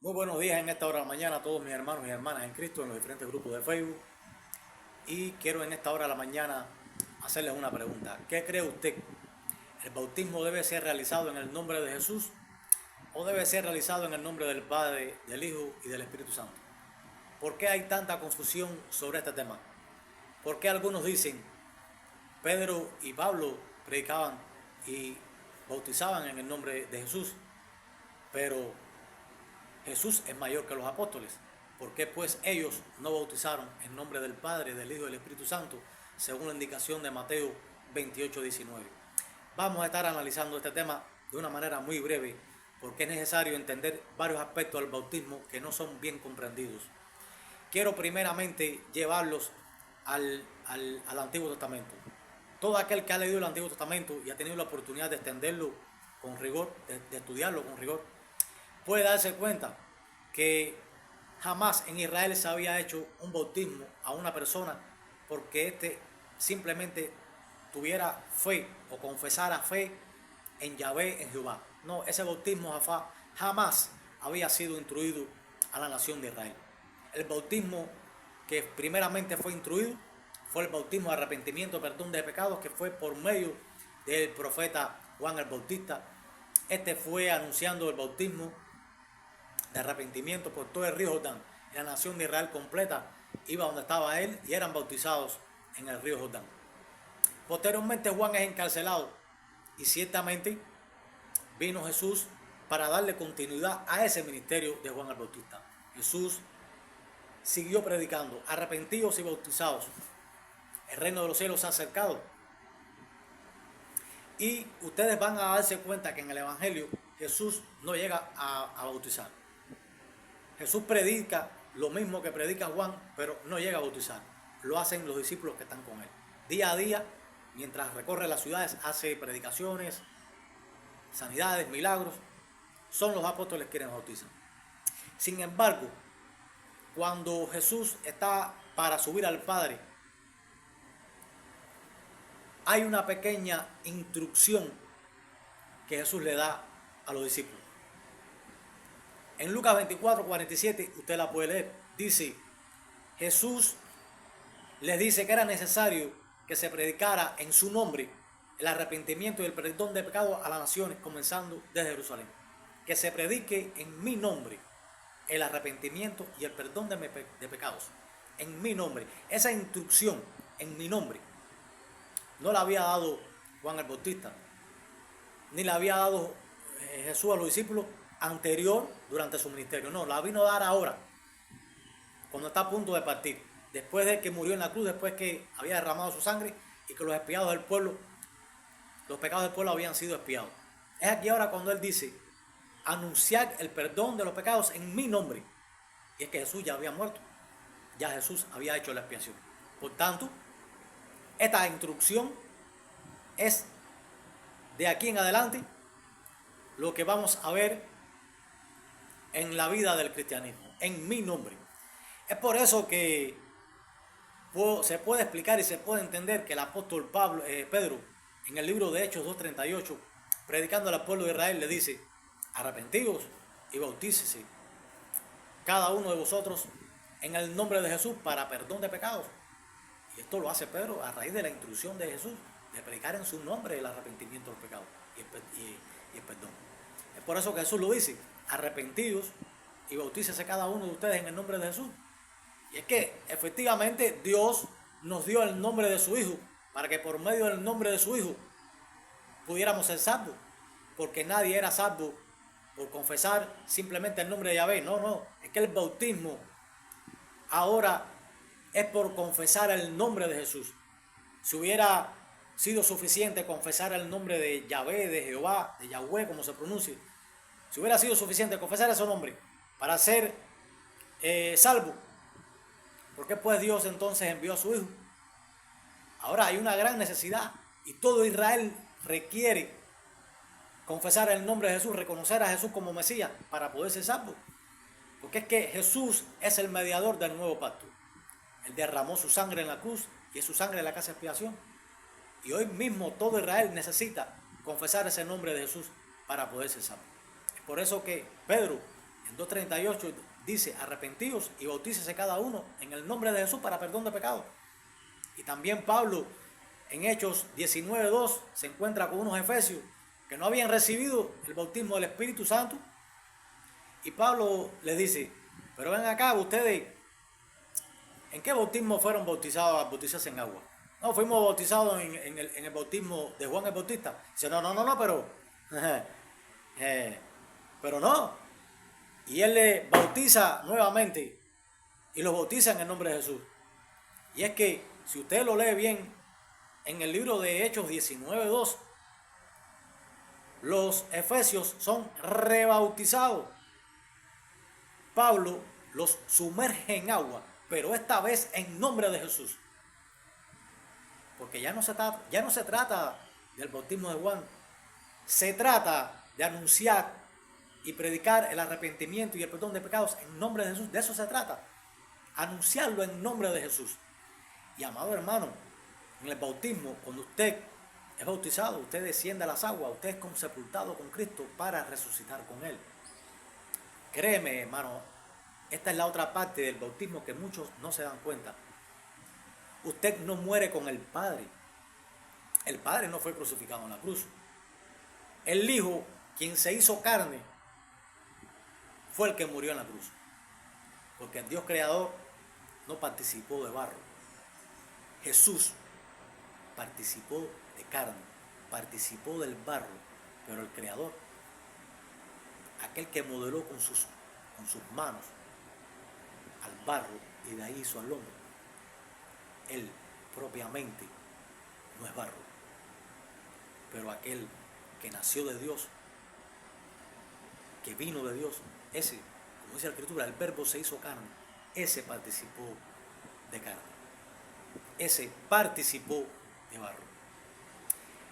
Muy buenos días en esta hora de la mañana a todos mis hermanos y hermanas en Cristo en los diferentes grupos de Facebook. Y quiero en esta hora de la mañana hacerles una pregunta. ¿Qué cree usted? ¿El bautismo debe ser realizado en el nombre de Jesús o debe ser realizado en el nombre del Padre, del Hijo y del Espíritu Santo? ¿Por qué hay tanta confusión sobre este tema? ¿Por qué algunos dicen Pedro y Pablo predicaban y bautizaban en el nombre de Jesús, pero Jesús es mayor que los apóstoles? ¿Por qué pues ellos no bautizaron en nombre del Padre, del Hijo y del Espíritu Santo, según la indicación de Mateo 28:19? Vamos a estar analizando este tema de una manera muy breve, porque es necesario entender varios aspectos del bautismo que no son bien comprendidos. Quiero primeramente llevarlos al Antiguo Testamento. Todo aquel que ha leído el Antiguo Testamento y ha tenido la oportunidad de extenderlo con rigor, de estudiarlo con rigor, puede darse cuenta que jamás en Israel se había hecho un bautismo a una persona porque éste simplemente tuviera fe o confesara fe en Yahvé, en Jehová. No, ese bautismo jamás había sido instruido a la nación de Israel. El bautismo que primeramente fue instruido fue el bautismo de arrepentimiento, perdón de pecados, que fue por medio del profeta Juan el Bautista. Este fue anunciando el bautismo de arrepentimiento por todo el río Jordán. La nación de Israel completa iba donde estaba él y eran bautizados en el río Jordán. Posteriormente Juan es encarcelado y ciertamente vino Jesús para darle continuidad a ese ministerio de Juan el Bautista. Jesús siguió predicando: arrepentidos y bautizados, el reino de los cielos se ha acercado. Y ustedes van a darse cuenta que en el Evangelio Jesús no llega a bautizar. Jesús predica lo mismo que predica Juan, pero no llega a bautizar. Lo hacen los discípulos que están con él. Día a día, mientras recorre las ciudades, hace predicaciones, sanidades, milagros. Son los apóstoles quienes bautizan. Sin embargo, cuando Jesús está para subir al Padre, hay una pequeña instrucción que Jesús le da a los discípulos. En Lucas 24:47 usted la puede leer. Dice: Jesús les dice que era necesario que se predicara en su nombre el arrepentimiento y el perdón de pecados a las naciones, comenzando desde Jerusalén. Que se predique en mi nombre el arrepentimiento y el perdón de pecados. En mi nombre. Esa instrucción, en mi nombre, no la había dado Juan el Bautista, ni la había dado Jesús a los discípulos anterior durante su ministerio. No, la vino a dar ahora, cuando está a punto de partir, después de que murió en la cruz, después que había derramado su sangre y que los expiados del pueblo, los pecados del pueblo habían sido expiados. Es aquí ahora cuando él dice: anunciar el perdón de los pecados en mi nombre. Y es que Jesús ya había muerto, ya Jesús había hecho la expiación. Por tanto, esta instrucción es de aquí en adelante lo que vamos a ver en la vida del cristianismo, en mi nombre. Es por eso que se puede explicar y se puede entender que el apóstol Pedro, en el libro de Hechos 2:38, predicando al pueblo de Israel, le dice: arrepentidos y bautícese cada uno de vosotros en el nombre de Jesús para perdón de pecados. Y esto lo hace Pedro a raíz de la instrucción de Jesús, de predicar en su nombre el arrepentimiento de los pecados y el perdón. Es por eso que Jesús lo dice: arrepentidos y bautícese cada uno de ustedes en el nombre de Jesús. Y es que efectivamente Dios nos dio el nombre de su Hijo para que por medio del nombre de su Hijo pudiéramos ser salvos, porque nadie era salvo por confesar simplemente el nombre de Yahvé. No, es que el bautismo ahora es por confesar el nombre de Jesús. Si hubiera sido suficiente confesar el nombre de Yahvé, de Jehová, de Yahweh, como se pronuncie, si hubiera sido suficiente confesar ese nombre para ser salvo, ¿por qué pues Dios entonces envió a su Hijo? Ahora hay una gran necesidad y todo Israel requiere confesar el nombre de Jesús, reconocer a Jesús como Mesías para poder ser salvo. Porque es que Jesús es el mediador del nuevo pacto. Él derramó su sangre en la cruz y es su sangre la que hace expiación. Y hoy mismo todo Israel necesita confesar ese nombre de Jesús para poder ser salvo. Es por eso que Pedro En 2:38 dice, arrepentíos y bautícese cada uno en el nombre de Jesús para perdón de pecados. Y también Pablo en Hechos 19:2 se encuentra con unos efesios que no habían recibido el bautismo del Espíritu Santo. Y Pablo les dice, pero ven acá ustedes, ¿en qué bautismo fueron bautizados al bautizarse en agua? No, fuimos bautizados en el bautismo de Juan el Bautista. Dice, no, pero no. Y él le bautiza nuevamente y los bautiza en el nombre de Jesús. Y es que, si usted lo lee bien, en el libro de Hechos 19:2, los efesios son rebautizados. Pablo los sumerge en agua, pero esta vez en nombre de Jesús. Porque ya no se trata del bautismo de Juan, se trata de anunciar y predicar el arrepentimiento y el perdón de pecados en nombre de Jesús. De eso se trata, anunciarlo en nombre de Jesús. Y amado hermano, en el bautismo, cuando usted es bautizado, usted desciende a las aguas, usted es consepultado con Cristo para resucitar con Él. Créeme, hermano, esta es la otra parte del bautismo que muchos no se dan cuenta. Usted no muere con el Padre. El Padre no fue crucificado en la cruz. El Hijo, quien se hizo carne, fue el que murió en la cruz. Porque el Dios creador no participó de barro. Jesús participó de carne, participó del barro, pero el creador, aquel que modeló con sus manos al barro y de ahí hizo al hombre, él propiamente no es barro, pero aquel que nació de Dios, que vino de Dios, ese, como dice la Escritura, el verbo se hizo carne, ese participó de carne, ese participó de barro.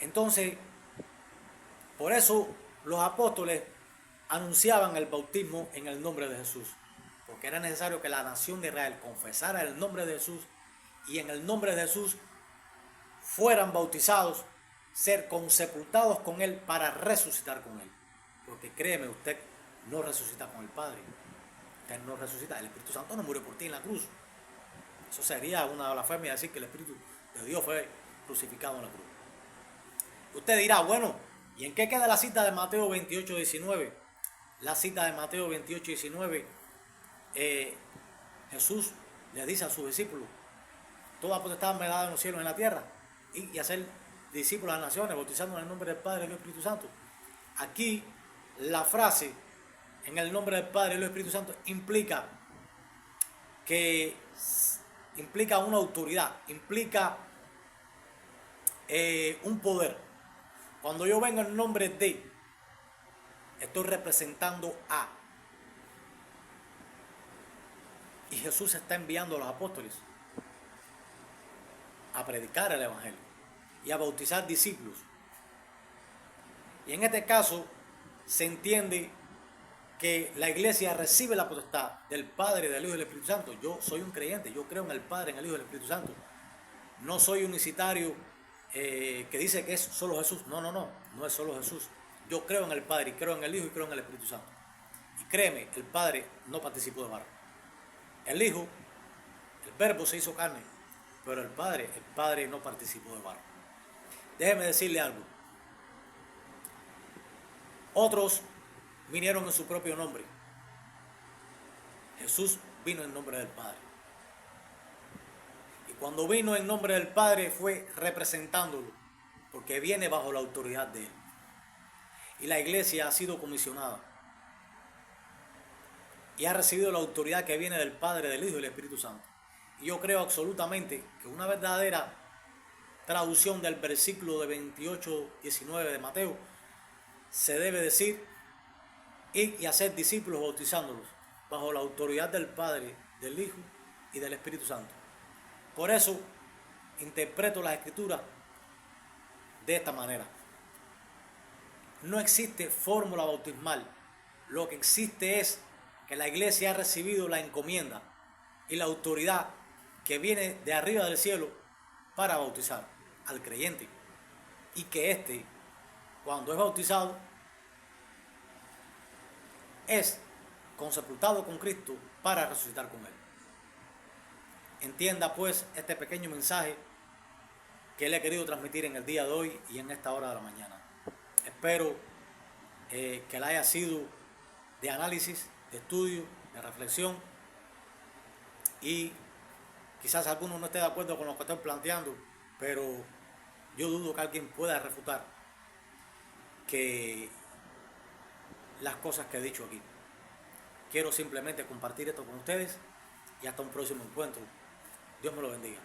Entonces, por eso los apóstoles anunciaban el bautismo en el nombre de Jesús, porque era necesario que la nación de Israel confesara el nombre de Jesús y en el nombre de Jesús fueran bautizados, ser consepultados con Él para resucitar con Él. Porque créeme, usted no resucita con el Padre, usted no resucita, el Espíritu Santo no murió por ti en la cruz. Eso sería una blasfemia decir que el Espíritu de Dios fue crucificado en la cruz. Usted dirá, bueno, ¿y en qué queda la cita de Mateo 28:19? La cita de Mateo 28:19, Jesús le dice a sus discípulos, toda potestad me dada en los cielos y en la tierra, y hacer discípulos a las naciones, bautizando en el nombre del Padre y del Espíritu Santo. Aquí la frase en el nombre del Padre y del Espíritu Santo implica una autoridad, implica un poder. Cuando yo vengo en nombre de, estoy representando a. Y Jesús está enviando a los apóstoles a predicar el Evangelio y a bautizar discípulos. Y en este caso se entiende que la iglesia recibe la potestad del Padre, del Hijo y del Espíritu Santo. Yo soy un creyente, yo creo en el Padre, en el Hijo y en el Espíritu Santo. No soy unicitario que dice que es solo Jesús. No es solo Jesús. Yo creo en el Padre, y creo en el Hijo y creo en el Espíritu Santo. Y créeme, el Padre no participó de barro. El Hijo, el Verbo se hizo carne, pero el Padre no participó de barro. Déjeme decirle algo. Otros vinieron en su propio nombre. Jesús vino en nombre del Padre. Y cuando vino en nombre del Padre fue representándolo, porque viene bajo la autoridad de Él. Y la iglesia ha sido comisionada y ha recibido la autoridad que viene del Padre, del Hijo y del Espíritu Santo. Y yo creo absolutamente que una verdadera traducción del versículo de 28:19 de Mateo se debe decir: ir y hacer discípulos bautizándolos bajo la autoridad del Padre, del Hijo y del Espíritu Santo. Por eso interpreto las Escrituras de esta manera. No existe fórmula bautismal. Lo que existe es que la iglesia ha recibido la encomienda y la autoridad que viene de arriba del cielo para bautizar al creyente. Y que éste, cuando es bautizado, es consepultado con Cristo para resucitar con Él. Entienda pues este pequeño mensaje que le he querido transmitir en el día de hoy y en esta hora de la mañana. Espero que le haya sido de análisis, de estudio, de reflexión, y quizás alguno no esté de acuerdo con lo que estoy planteando, pero yo dudo que alguien pueda refutar que las cosas que he dicho aquí. Quiero simplemente compartir esto con ustedes y hasta un próximo encuentro. Dios me lo bendiga.